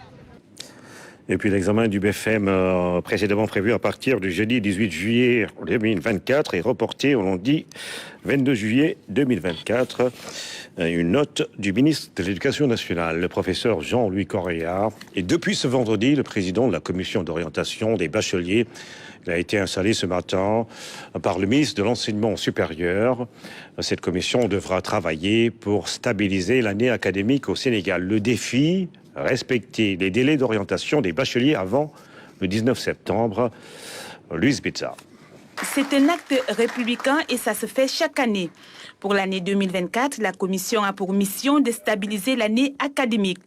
Et puis l'examen du BFM précédemment prévu à partir du jeudi 18 juillet 2024 est reporté au lundi 22 juillet 2024. Une note du ministre de l'Éducation nationale, le professeur Jean-Louis Correa, et depuis ce vendredi, le président de la commission d'orientation des bacheliers. Il a été installé ce matin par le ministre de l'Enseignement supérieur. Cette commission devra travailler pour stabiliser l'année académique au Sénégal. Le défi, respecter les délais d'orientation des bacheliers avant le 19 septembre. Louise Bitza. C'est un acte républicain et ça se fait chaque année. Pour l'année 2024, la commission a pour mission de stabiliser l'année académique.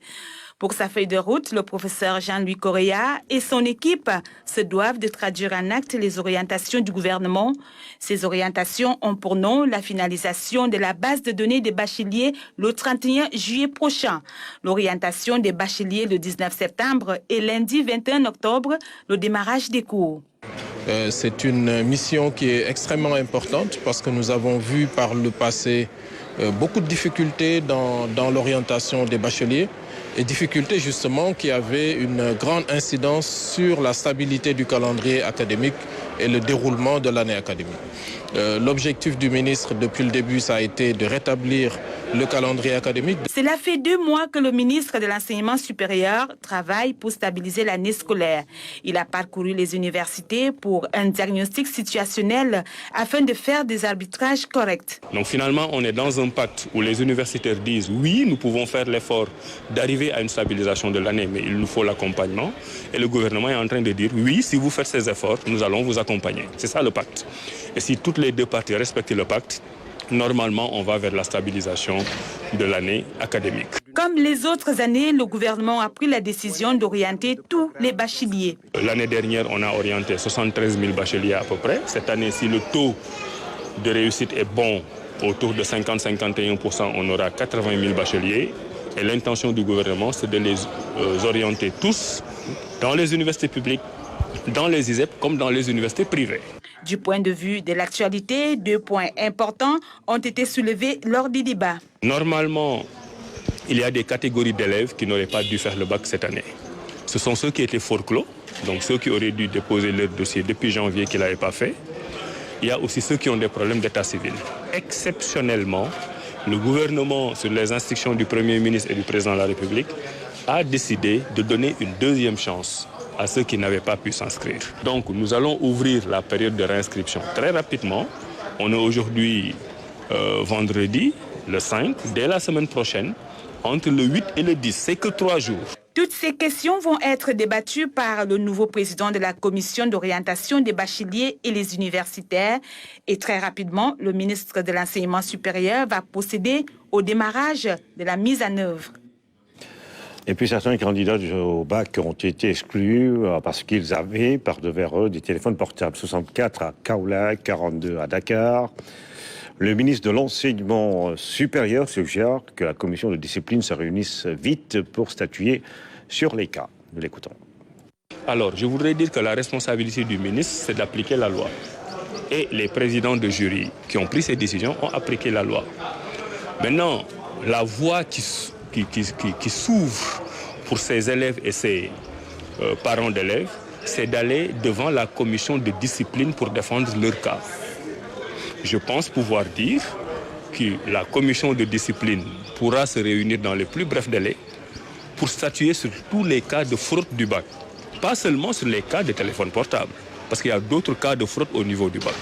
Pour sa feuille de route, le professeur Jean-Louis Correa et son équipe se doivent de traduire en acte les orientations du gouvernement. Ces orientations ont pour nom la finalisation de la base de données des bacheliers le 31 juillet prochain, l'orientation des bacheliers le 19 septembre et lundi 21 octobre, le démarrage des cours. C'est une mission qui est extrêmement importante parce que nous avons vu par le passé beaucoup de difficultés dans l'orientation des bacheliers et difficultés justement qui avaient une grande incidence sur la stabilité du calendrier académique et le déroulement de l'année académique. L'objectif du ministre depuis le début, ça a été de rétablir le calendrier académique. Cela fait 2 mois que le ministre de l'Enseignement supérieur travaille pour stabiliser l'année scolaire. Il a parcouru les universités pour un diagnostic situationnel afin de faire des arbitrages corrects. Donc finalement, on est dans un pacte où les universitaires disent oui, nous pouvons faire l'effort d'arriver à une stabilisation de l'année, mais il nous faut l'accompagnement. Et le gouvernement est en train de dire oui, si vous faites ces efforts, nous allons vous accompagner. C'est ça le pacte. Et si toutes les deux parties respectent le pacte, normalement, on va vers la stabilisation de l'année académique. Comme les autres années, le gouvernement a pris la décision d'orienter tous les bacheliers. L'année dernière, on a orienté 73 000 bacheliers à peu près. Cette année, si le taux de réussite est bon, autour de 50-51%, on aura 80 000 bacheliers. Et l'intention du gouvernement, c'est de les orienter tous dans les universités publiques, dans les ISEP comme dans les universités privées. Du point de vue de l'actualité, 2 points importants ont été soulevés lors du débat. Normalement, il y a des catégories d'élèves qui n'auraient pas dû faire le bac cette année. Ce sont ceux qui étaient forclos, donc ceux qui auraient dû déposer leur dossier depuis janvier qui ne l'avaient pas fait. Il y a aussi ceux qui ont des problèmes d'état civil. Exceptionnellement, le gouvernement, sur les instructions du Premier ministre et du Président de la République, a décidé de donner une deuxième chance à ceux qui n'avaient pas pu s'inscrire. Donc nous allons ouvrir la période de réinscription très rapidement. On est aujourd'hui vendredi, le 5, dès la semaine prochaine, entre le 8 et le 10, c'est que 3 jours. Toutes ces questions vont être débattues par le nouveau président de la commission d'orientation des bacheliers et les universitaires. Et très rapidement, le ministre de l'Enseignement supérieur va procéder au démarrage de la mise en œuvre. Et puis certains candidats au bac ont été exclus parce qu'ils avaient par devers eux des téléphones portables. 64 à Kaolack, 42 à Dakar. Le ministre de l'Enseignement supérieur suggère que la commission de discipline se réunisse vite pour statuer sur les cas. Nous l'écoutons. Alors, je voudrais dire que la responsabilité du ministre, c'est d'appliquer la loi. Et les présidents de jury qui ont pris ces décisions ont appliqué la loi. Maintenant, la voie qui s'ouvre pour ces élèves et ces parents d'élèves, c'est d'aller devant la commission de discipline pour défendre leur cas. Je pense pouvoir dire que la commission de discipline pourra se réunir dans les plus brefs délais pour statuer sur tous les cas de fraude du bac. Pas seulement sur les cas de téléphone portable, parce qu'il y a d'autres cas de fraude au niveau du bac.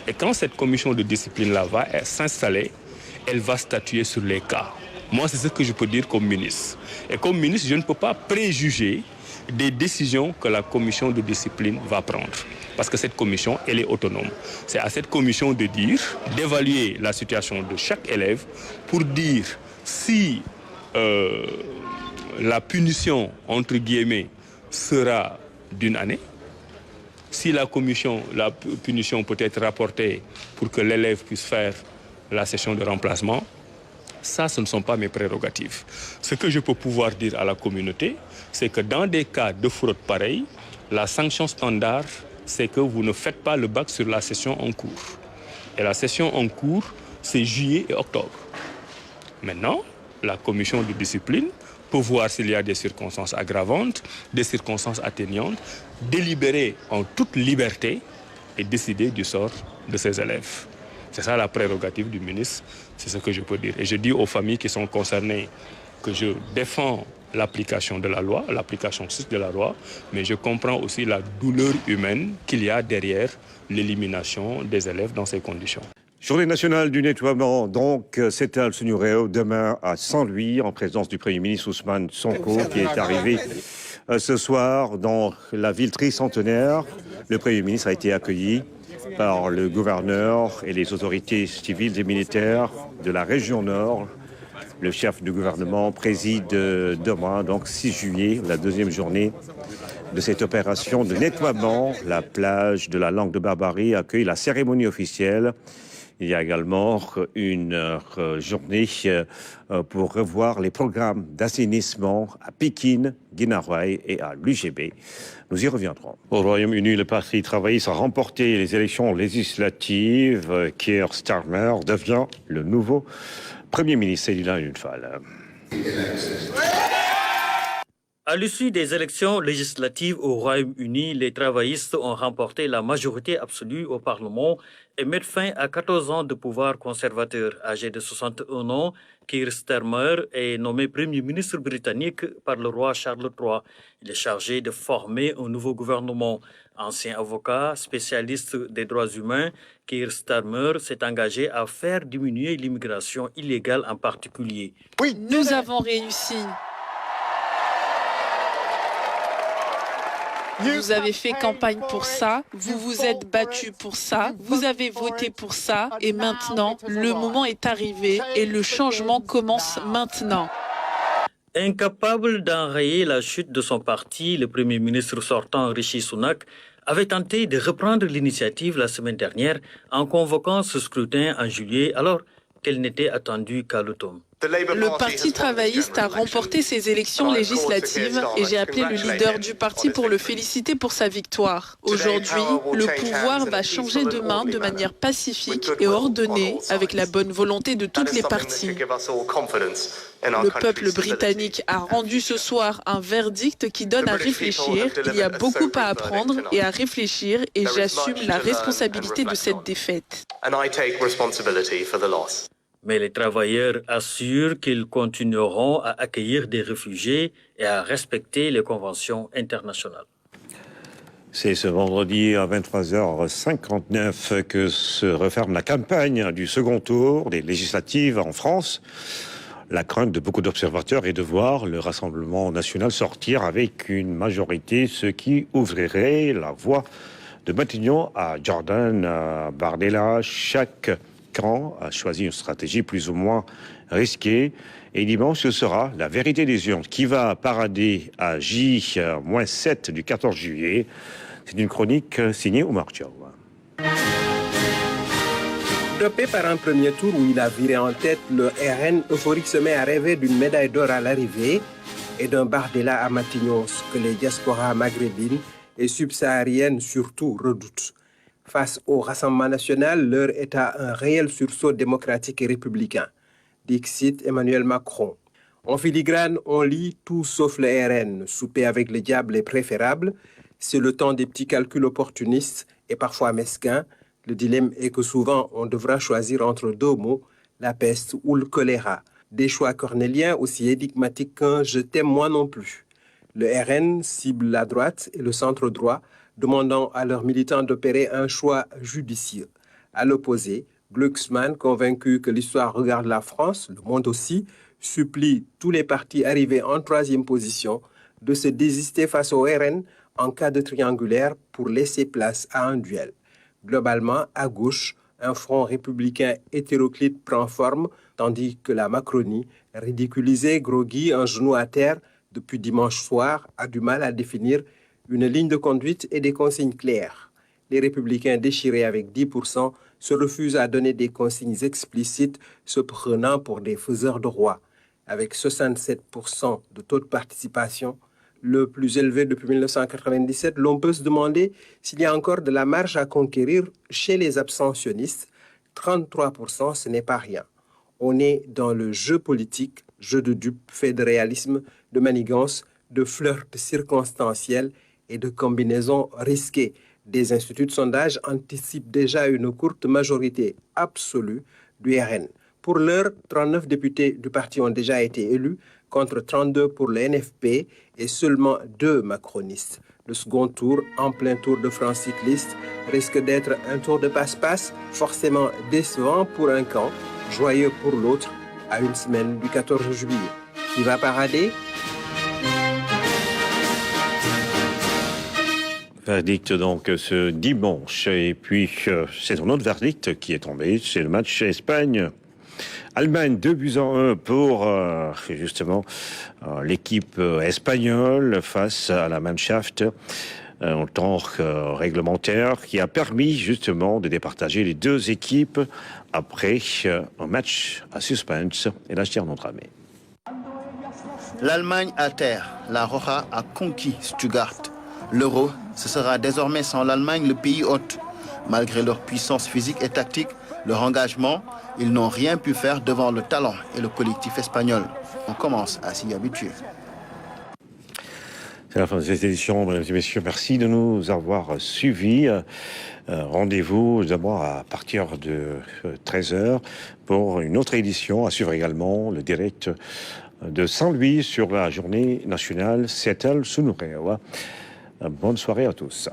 Et quand cette commission de discipline-là va s'installer, elle va statuer sur les cas. Moi, c'est ce que je peux dire comme ministre. Et comme ministre, je ne peux pas préjuger des décisions que la commission de discipline va prendre. Parce que cette commission, elle est autonome. C'est à cette commission de dire, d'évaluer la situation de chaque élève pour dire si la punition, entre guillemets, sera d'une année, si la punition peut être rapportée pour que l'élève puisse faire la session de remplacement. Ça, ce ne sont pas mes prérogatives. Ce que je peux pouvoir dire à la communauté, c'est que dans des cas de fraude pareille, la sanction standard, c'est que vous ne faites pas le bac sur la session en cours. Et la session en cours, c'est juillet et octobre. Maintenant, la commission de discipline peut voir s'il y a des circonstances aggravantes, des circonstances atténuantes, délibérer en toute liberté et décider du sort de ses élèves. C'est ça la prérogative du ministre, c'est ce que je peux dire. Et je dis aux familles qui sont concernées que je défends l'application de la loi, l'application stricte de la loi, mais je comprends aussi la douleur humaine qu'il y a derrière l'élimination des élèves dans ces conditions. Journée nationale du nettoiement, donc, s'étale sur Nuréo demain à Saint-Louis, en présence du Premier ministre Ousmane Sonko, qui est arrivé ce soir dans la ville tricentenaire. Le Premier ministre a été accueilli par le gouverneur et les autorités civiles et militaires de la région Nord. Le chef du gouvernement préside demain, donc 6 juillet, la deuxième journée de cette opération de nettoiement. La plage de la Langue de Barbarie accueille la cérémonie officielle. Il y a également une journée pour revoir les programmes d'assainissement à Pékin, Guinaroy et à l'UGB. Nous y reviendrons. Au Royaume-Uni, le Parti travailliste a remporté les élections législatives. Keir Starmer devient le nouveau Premier ministre. C'est Lila Lunfal. À l'issue des élections législatives au Royaume-Uni, les travaillistes ont remporté la majorité absolue au Parlement et mettent fin à 14 ans de pouvoir conservateur. Âgé de 61 ans, Keir Starmer est nommé Premier ministre britannique par le roi Charles III. Il est chargé de former un nouveau gouvernement. Ancien avocat, spécialiste des droits humains, Keir Starmer s'est engagé à faire diminuer l'immigration illégale en particulier. Oui, nous avons réussi. Vous avez fait campagne pour ça, vous vous êtes battu pour ça, vous avez voté pour ça et maintenant, le moment est arrivé et le changement commence maintenant. Incapable d'enrayer la chute de son parti, le Premier ministre sortant Rishi Sunak avait tenté de reprendre l'initiative la semaine dernière en convoquant ce scrutin en juillet alors qu'elle n'était attendue qu'à l'automne. Le Parti travailliste a remporté ces élections législatives et j'ai appelé le leader du parti pour le féliciter pour sa victoire. Aujourd'hui, le pouvoir va changer de main de manière pacifique et ordonnée avec la bonne volonté de toutes les parties. Le peuple britannique a rendu ce soir un verdict qui donne à réfléchir. Il y a beaucoup à apprendre et à réfléchir et j'assume la responsabilité de cette défaite. Mais les travailleurs assurent qu'ils continueront à accueillir des réfugiés et à respecter les conventions internationales. C'est ce vendredi à 23h59 que se referme la campagne du second tour des législatives en France. La crainte de beaucoup d'observateurs est de voir le Rassemblement national sortir avec une majorité, ce qui ouvrirait la voie de Matignon à Jordan Bardella. Chaque camp a choisi une stratégie plus ou moins risquée. Et dimanche, ce sera la vérité des urnes qui va parader à J-7 du 14 juillet. C'est une chronique signée Oumar Diaw. Dopé par un premier tour où il a viré en tête, le RN euphorique se met à rêver d'une médaille d'or à l'arrivée et d'un Bardella à Matignon, ce que les diasporas maghrébines et subsahariennes surtout redoutent. Face au Rassemblement national, l'heure est à un réel sursaut démocratique et républicain. Dixit Emmanuel Macron. En filigrane, on lit tout sauf le RN. Souper avec le diable est préférable. C'est le temps des petits calculs opportunistes et parfois mesquins. Le dilemme est que souvent, on devra choisir entre deux mots, la peste ou le choléra. Des choix cornéliens aussi énigmatiques qu'un « je t'aime moi non plus ». Le RN cible la droite et le centre droit, demandant à leurs militants d'opérer un choix judicieux. À l'opposé, Glucksmann, convaincu que l'histoire regarde la France, le monde aussi, supplie tous les partis arrivés en troisième position de se désister face au RN en cas de triangulaire pour laisser place à un duel. Globalement, à gauche, un front républicain hétéroclite prend forme, tandis que la Macronie, ridiculisée, groggy, un genou à terre depuis dimanche soir, a du mal à définir une ligne de conduite et des consignes claires. Les républicains déchirés avec 10% se refusent à donner des consignes explicites, se prenant pour des faiseurs de roi. Avec 67% de taux de participation, le plus élevé depuis 1997, l'on peut se demander s'il y a encore de la marge à conquérir chez les abstentionnistes. 33%, ce n'est pas rien. On est dans le jeu politique, jeu de dupes, fait de réalisme, de manigance, de flirts circonstanciels et de combinaisons risquées. Des instituts de sondage anticipent déjà une courte majorité absolue du RN. Pour l'heure, 39 députés du parti ont déjà été élus, contre 32 pour le NFP et seulement 2 macronistes. Le second tour, en plein Tour de France cycliste, risque d'être un tour de passe-passe, forcément décevant pour un camp, joyeux pour l'autre, à une semaine du 14 juillet. Qui va parader ? Verdict donc ce dimanche. Et puis, c'est un autre verdict qui est tombé. C'est le match Espagne-Allemagne, 2-1 pour justement l'équipe espagnole face à la Mannschaft en temps réglementaire qui a permis justement de départager les deux équipes après un match à suspense. Et là, je tire notre ami. L'Allemagne à terre. La Roja a conquis Stuttgart. L'Euro, ce sera désormais sans l'Allemagne le pays hôte. Malgré leur puissance physique et tactique, leur engagement, ils n'ont rien pu faire devant le talent et le collectif espagnol. On commence à s'y habituer. C'est la fin de cette édition, mesdames et messieurs. Merci de nous avoir suivis. Rendez-vous d'abord à partir de 13h pour une autre édition. À suivre également le direct de Saint-Louis sur la journée nationale Setal Sunurewa. Bonne soirée à tous.